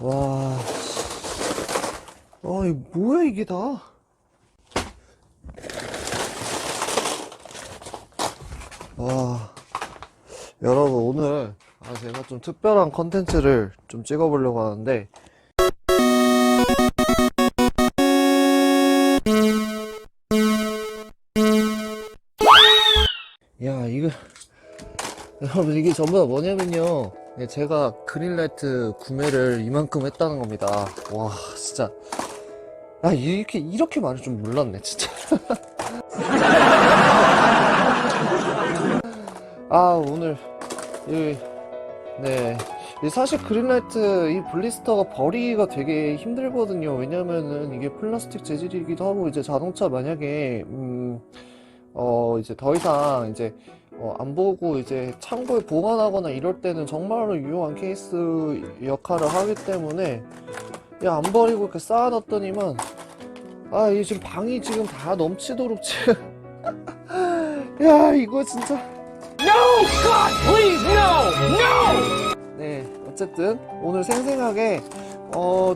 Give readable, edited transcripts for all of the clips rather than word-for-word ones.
와, 이거 뭐야, 이게 다? 와, 여러분, 오늘 제가 좀 특별한 컨텐츠를 좀 찍어보려고 하는데, 야, 여러분, 이게 전부 다 뭐냐면요. 제가 그린라이트 구매를 이만큼 했다는 겁니다. 와, 진짜. 이렇게 많을 줄 몰랐네, 진짜. 오늘, 네. 사실 그린라이트 이 블리스터가 버리기가 되게 힘들거든요. 왜냐면은 이게 플라스틱 재질이기도 하고, 이제 자동차 만약에, 이제 더 이상 이제 안 보고 이제 창고에 보관하거나 이럴 때는 정말로 유용한 케이스 역할을 하기 때문에 안 버리고 이렇게 쌓아놨더니만 이게 지금 방이 지금 다 넘치도록 지금 이거 진짜 No! God, please, no! No! 네, 어쨌든 오늘 생생하게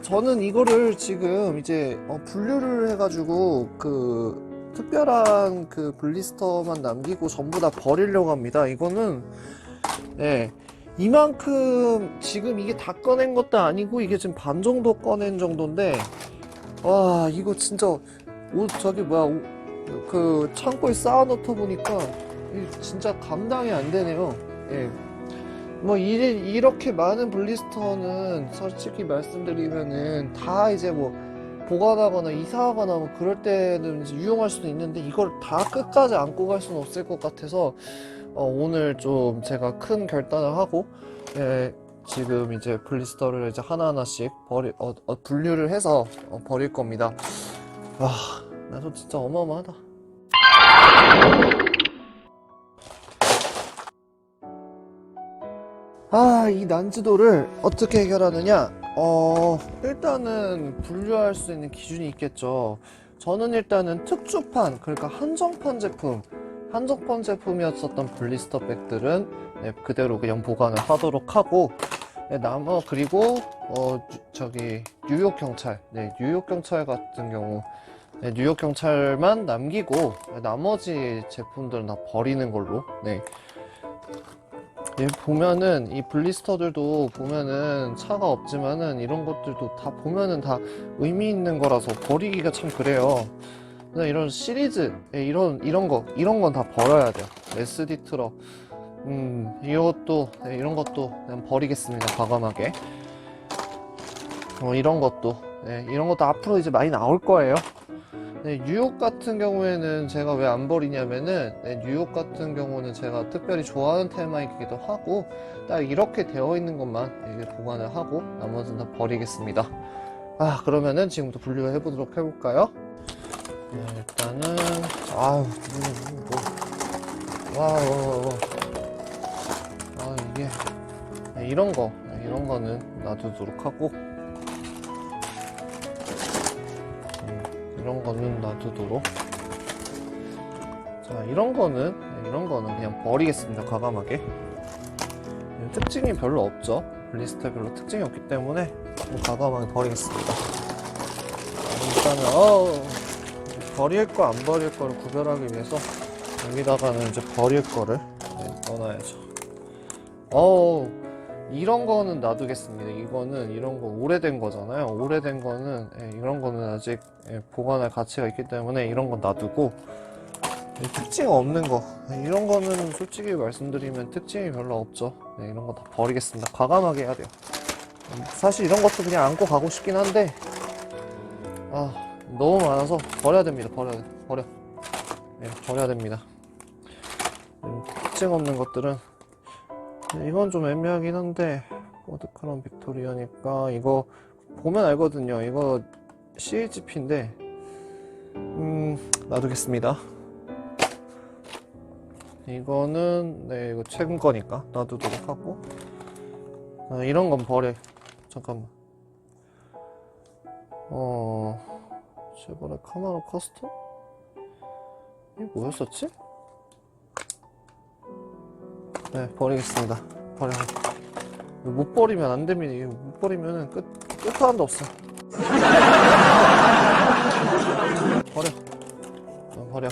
저는 이거를 지금 이제 분류를 해가지고 그 특별한 그 블리스터만 남기고 전부 다 버리려고 합니다. 이거는 이만큼 지금 이게 다 꺼낸 것도 아니고 이게 지금 반 정도 꺼낸 정도인데 와, 이거 진짜 그 창고에 쌓아놓다 보니까 진짜 감당이 안 되네요. 뭐 이렇게 많은 블리스터는 솔직히 말씀드리면은 다 이제 뭐 보관하거나 이사하거나 뭐 그럴 때는 이제 유용할 수도 있는데 이걸 다 끝까지 안고 갈 수는 없을 것 같아서 오늘 좀 제가 큰 결단을 하고 지금 이제 블리스터를 이제 하나하나씩 분류를 해서 버릴 겁니다. 나도 진짜 어마어마하다. 이 난지도를 어떻게 해결하느냐? 일단은 분류할 수 있는 기준이 있겠죠. 저는 일단은 특주판, 그러니까 한정판 제품이었었던 블리스터 백들은 그대로 그냥 보관을 하도록 하고, 그리고 뉴욕 경찰, 뉴욕 경찰 같은 경우, 뉴욕 경찰만 남기고 나머지 제품들은 다 버리는 걸로. 보면은 이 블리스터들도 보면은 차가 없지만은 이런 것들도 다 보면은 다 의미 있는 거라서 버리기가 참 그래요. 그냥 이런 시리즈 이런 건 다 버려야 돼요. SD 트럭 이것도 이런 것도 그냥 버리겠습니다. 과감하게. 이런 것도 앞으로 이제 많이 나올 거예요. 뉴욕 같은 경우에는 제가 왜 안 버리냐면은 뉴욕 같은 경우는 제가 특별히 좋아하는 테마이기도 하고 딱 이렇게 되어 있는 것만 이게 보관을 하고 나머지는 다 버리겠습니다. 그러면은 지금부터 분류를 해볼까요? 일단은 이게 이런 거는 놔두도록 하고 이런 거는 놔두도록. 자, 이런 거는 그냥 버리겠습니다. 과감하게. 특징이 별로 없죠. 블리스터에 별로 특징이 없기 때문에 과감하게 버리겠습니다. 일단은 버릴 거 안 버릴 거를 구별하기 위해서 여기다가는 이제 버릴 거를 넣어놔야죠. 이런 거는 놔두겠습니다. 이런 거 오래된 거잖아요. 오래된 거는 이런 거는 아직 보관할 가치가 있기 때문에 이런 건 놔두고, 특징 없는 거 이런 거는 솔직히 말씀드리면 특징이 별로 없죠. 이런 거 다 버리겠습니다. 과감하게 해야 돼요. 사실 이런 것도 그냥 안고 가고 싶긴 한데 너무 많아서 버려야 됩니다. 버려야 됩니다. 특징 없는 것들은 이건 좀 애매하긴 한데 포드 크라운 빅토리아니까 이거 보면 알거든요. 이거 CHP인데 놔두겠습니다. 이거는 이거 최근 거니까 놔두도록 하고, 이런 건 버려. 잠깐만. 쉐보레 카마로 커스텀? 이게 뭐였었지? 버리겠습니다. 못 버리면 안 됩니다. 이거 못 버리면은 끝. 끝판도 없어. 버려. 버려.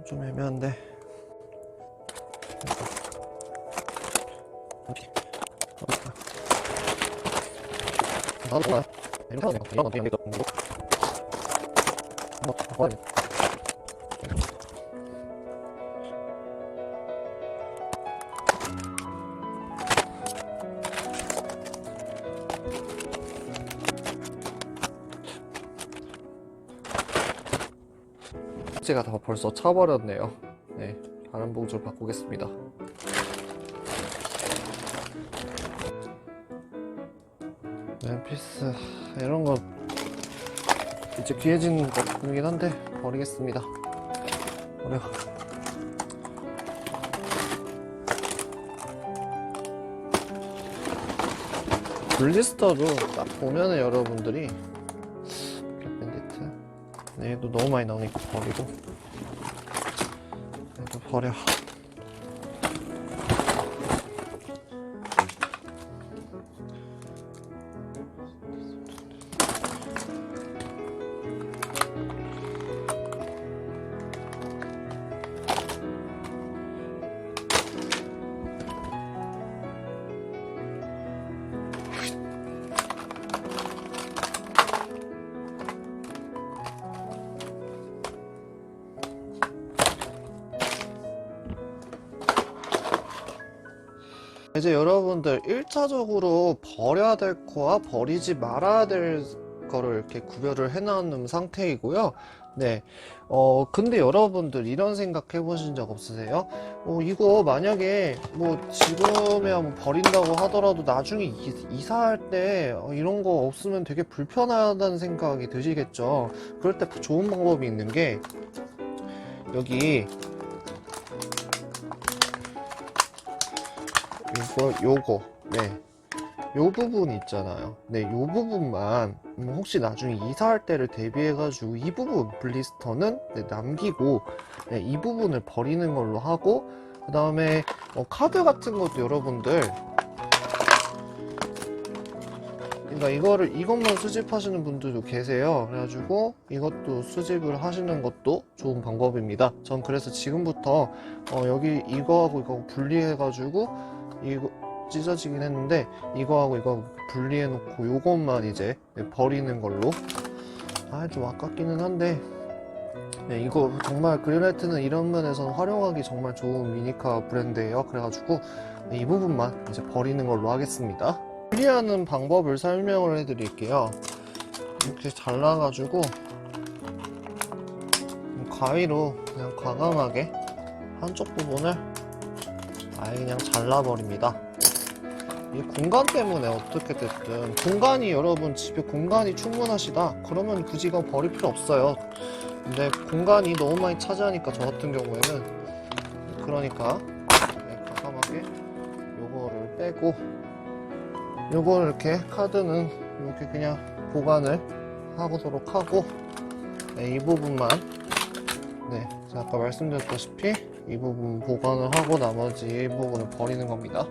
좀 애매한데. 어디? 어디가? 나도 봐. 이렇게 하면 이건 어떻게 이거 뭐 제가 다 벌써 차버렸네요. 네, 다른 봉지로 바꾸겠습니다. 맨피스 이런 거 이제 귀해진 것이긴 한데 버리겠습니다. 버려. 블리스터도 딱 보면은 여러분들이 밴디트 네, 얘도 너무 많이 나오니까 버리고 얘도 버려. 이제 여러분들 1차적으로 버려야 될 거와 버리지 말아야 될 거를 이렇게 구별을 해 놓은 상태이고요. 네. 근데 여러분들 이런 생각 해보신 적 없으세요? 이거 만약에 뭐 지금에야 뭐 버린다고 하더라도 나중에 이사할 때 이런 거 없으면 되게 불편하다는 생각이 드시겠죠? 그럴 때 좋은 방법이 있는 게 여기 요거 네, 요 부분 있잖아요. 네, 요 부분만 혹시 나중에 이사할 때를 대비해 가지고 이 부분 블리스터는 네, 남기고 네, 이 부분을 버리는 걸로 하고, 그 다음에 카드 같은 것도 여러분들 그러니까 이것만 수집하시는 분들도 계세요. 그래가지고 이것도 수집을 하시는 것도 좋은 방법입니다. 전 그래서 지금부터 여기 이거하고 이거 분리해가지고 이거 찢어지긴 했는데 이거하고 이거 분리해 놓고 요것만 이제 버리는 걸로. 좀 아깝기는 한데 네, 이거 정말 그린라이트는 이런 면에서는 활용하기 정말 좋은 미니카 브랜드예요. 그래가지고 이 부분만 이제 버리는 걸로 하겠습니다. 분리하는 방법을 설명을 해 드릴게요. 이렇게 잘라가지고 가위로 그냥 과감하게 한쪽 부분을 아예 그냥 잘라버립니다. 이 공간 때문에 어떻게 됐든, 공간이 여러분 집에 공간이 충분하시다 그러면 굳이 이거 버릴 필요 없어요. 근데 공간이 너무 많이 차지하니까 저 같은 경우에는 그러니까 과감하게 요거를 빼고 요거를 이렇게 카드는 이렇게 그냥 보관을 하고도록 하고 이 부분만 제가 아까 말씀드렸다시피 이 부분 보관을 하고 나머지 이 부분을 버리는 겁니다.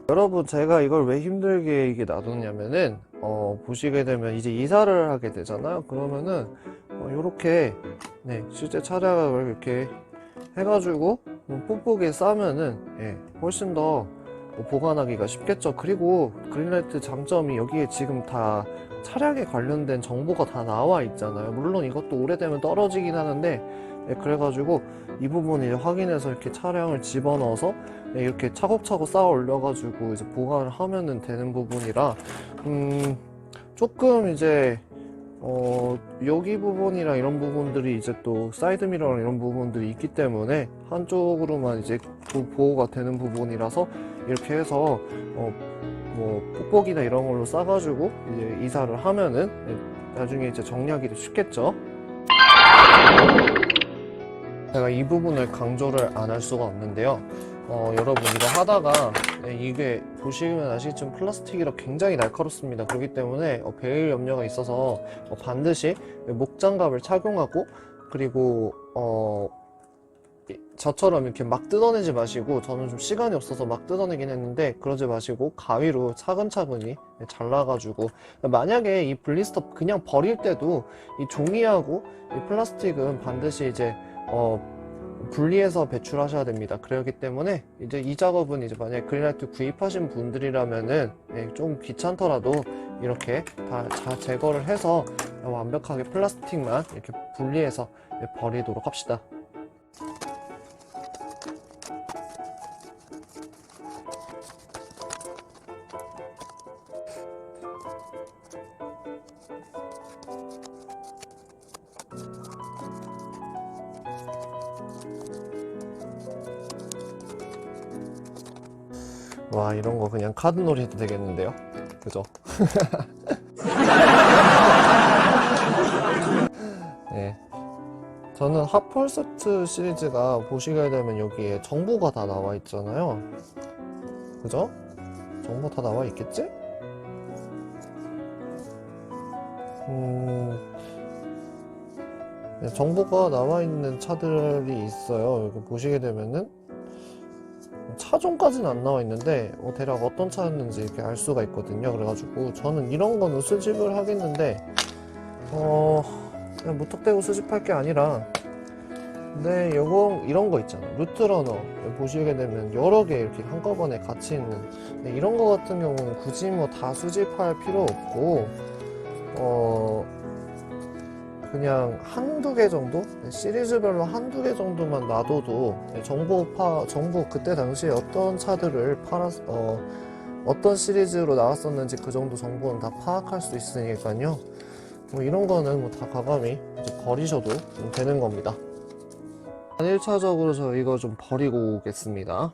여러분, 제가 이걸 왜 힘들게 이게 놔뒀냐면은 보시게 되면 이제 이사를 하게 되잖아요. 그러면은 요렇게 실제 차량을 이렇게 해가지고 뽁뽁이에 싸면은 훨씬 더 보관하기가 쉽겠죠. 그리고 그린라이트 장점이 여기에 지금 다 차량에 관련된 정보가 다 나와 있잖아요. 물론 이것도 오래되면 떨어지긴 하는데 그래가지고 이 부분 이제 확인해서 이렇게 차량을 집어넣어서 이렇게 차곡차곡 쌓아 올려가지고 이제 보관을 하면은 되는 부분이라 조금 이제 여기 부분이랑 이런 부분들이 이제 또 사이드 미러랑 이런 부분들이 있기 때문에 한쪽으로만 이제 보호가 되는 부분이라서 이렇게 해서 뭐 뽁뽁이나 이런 걸로 싸가지고 이제 이사를 하면은 나중에 이제 정리하기도 쉽겠죠. 제가 이 부분을 강조를 안 할 수가 없는데요. 여러분 이거 하다가 이게 보시면 아시겠지만 플라스틱이라 굉장히 날카롭습니다. 그렇기 때문에 배일 염려가 있어서 반드시 목장갑을 착용하고, 그리고 저처럼 이렇게 막 뜯어내지 마시고, 저는 좀 시간이 없어서 막 뜯어내긴 했는데 그러지 마시고 가위로 차근차근히 잘라가지고, 만약에 이 블리스터 그냥 버릴 때도 이 종이하고 이 플라스틱은 반드시 이제 분리해서 배출하셔야 됩니다. 그렇기 때문에 이제 이 작업은 이제 만약에 그린라이트 구입하신 분들이라면은 좀 귀찮더라도 이렇게 다 제거를 해서 완벽하게 플라스틱만 이렇게 분리해서 버리도록 합시다. 와, 이런 거 그냥 카드놀이 해도 되겠는데요? 그죠? 네. 저는 핫펄세트 시리즈가 보시게 되면 여기에 정보가 다 나와 있잖아요. 그죠? 정보 다 나와 있겠지? 네, 정보가 나와 있는 차들이 있어요. 여기 보시게 되면은 차종까지는 안 나와 있는데 대략 어떤 차였는지 이렇게 알 수가 있거든요. 그래가지고 저는 이런 거는 수집을 하겠는데 그냥 무턱대고 수집할 게 아니라, 근데 이런 거 있잖아요. 루트러너 보시게 되면 여러 개 이렇게 한꺼번에 같이 있는, 이런 거 같은 경우는 굳이 뭐 다 수집할 필요 없고 그냥 한두 개 정도? 시리즈별로 한두 개 정도만 놔둬도 정보 그때 당시에 어떤 차들을 어떤 시리즈로 나왔었는지 그 정도 정보는 다 파악할 수 있으니까요. 뭐 이런 거는 뭐 다 과감히 이제 버리셔도 되는 겁니다. 1차적으로 저 이거 좀 버리고 오겠습니다.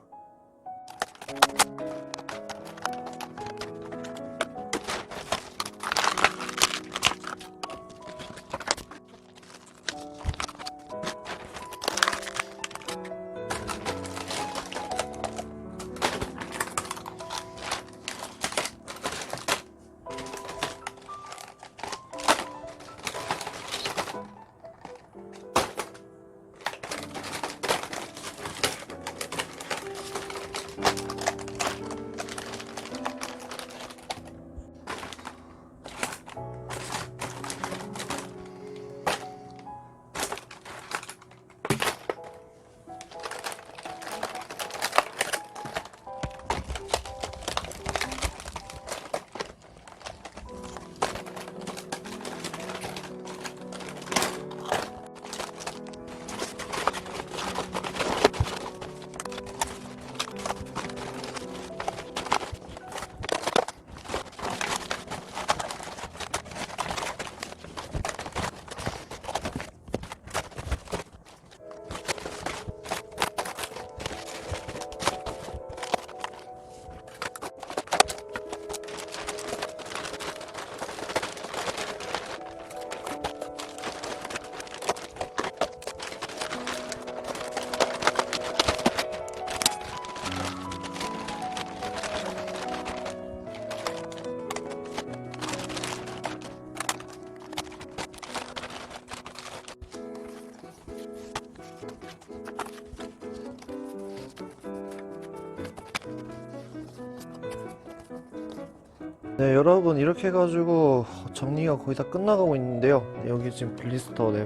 네, 여러분 이렇게 해가지고 정리가 거의 다 끝나가고 있는데요. 네, 여기 지금 블리스터. 네.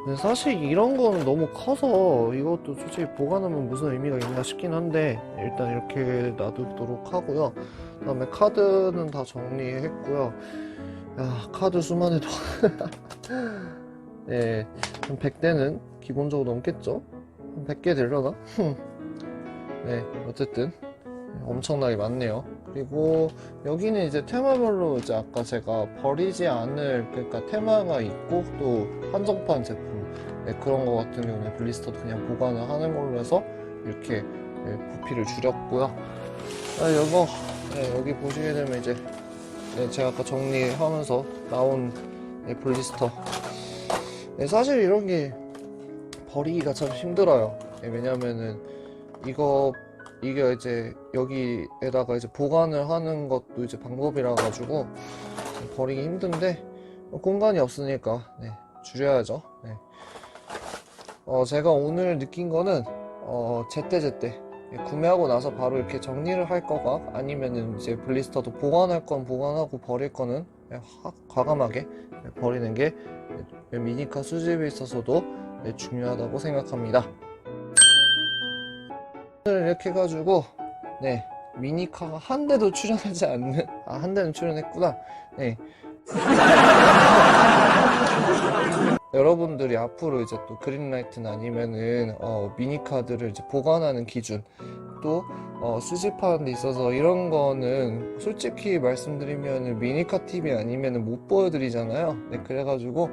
근데 사실 이런 거는 너무 커서 이것도 솔직히 보관하면 무슨 의미가 있나 싶긴 한데 일단 이렇게 놔두도록 하고요. 그 다음에 카드는 다 정리했고요. 야, 카드 수만 해도 네, 한 100대는 기본적으로 넘겠죠? 한 100개 되려나? 네, 어쨌든 엄청나게 많네요. 그리고 여기는 이제 테마별로 이제 아까 제가 버리지 않을, 그러니까 테마가 있고 또 한정판 제품, 네, 그런 거 같은 경우는 블리스터도 그냥 보관을 하는 걸로 해서 이렇게 네, 부피를 줄였고요. 이거 네, 여기 보시게 되면 이제 네, 제가 아까 정리하면서 나온 네, 블리스터. 네, 사실 이런 게 버리기가 참 힘들어요. 네, 왜냐면은 이게 이제 여기에다가 이제 보관을 하는 것도 이제 방법이라 가지고 버리기 힘든데 공간이 없으니까 네, 줄여야죠. 네. 제가 오늘 느낀 거는 제때 구매하고 나서 바로 이렇게 정리를 할 거가 아니면은 이제 블리스터도 보관할 건 보관하고 버릴 거는 과감하게 버리는 게 미니카 수집에 있어서도 중요하다고 생각합니다. 오늘 이렇게 해가지고 네, 미니카가 한 대도 출연하지 않는, 한 대는 출연했구나. 네. 여러분들이 앞으로 이제 또 그린라이트나 아니면은 미니카들을 이제 보관하는 기준, 또 수집하는 데 있어서 이런 거는 솔직히 말씀드리면 미니카 TV 아니면은 못 보여드리잖아요. 네, 그래가지고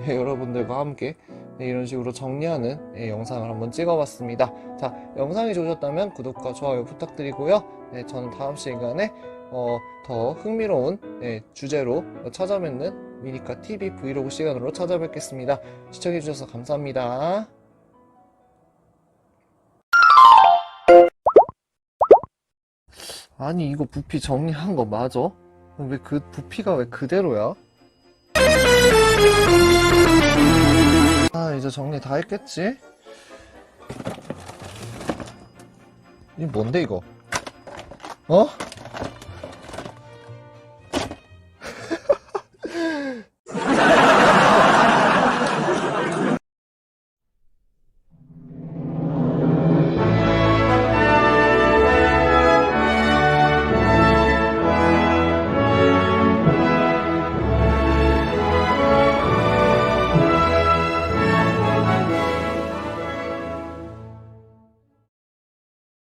네, 여러분들과 함께 네, 이런 식으로 정리하는 네, 영상을 한번 찍어봤습니다. 자, 영상이 좋으셨다면 구독과 좋아요 부탁드리고요. 네, 저는 다음 시간에 더 흥미로운 네, 주제로 찾아뵙는 미니카 TV 브이로그 시간으로 찾아뵙겠습니다. 시청해주셔서 감사합니다. 아니, 이거 부피 정리한 거 맞아? 왜 그 부피가 왜 그대로야? 이제 정리 다 했겠지? 이게 뭔데 이거?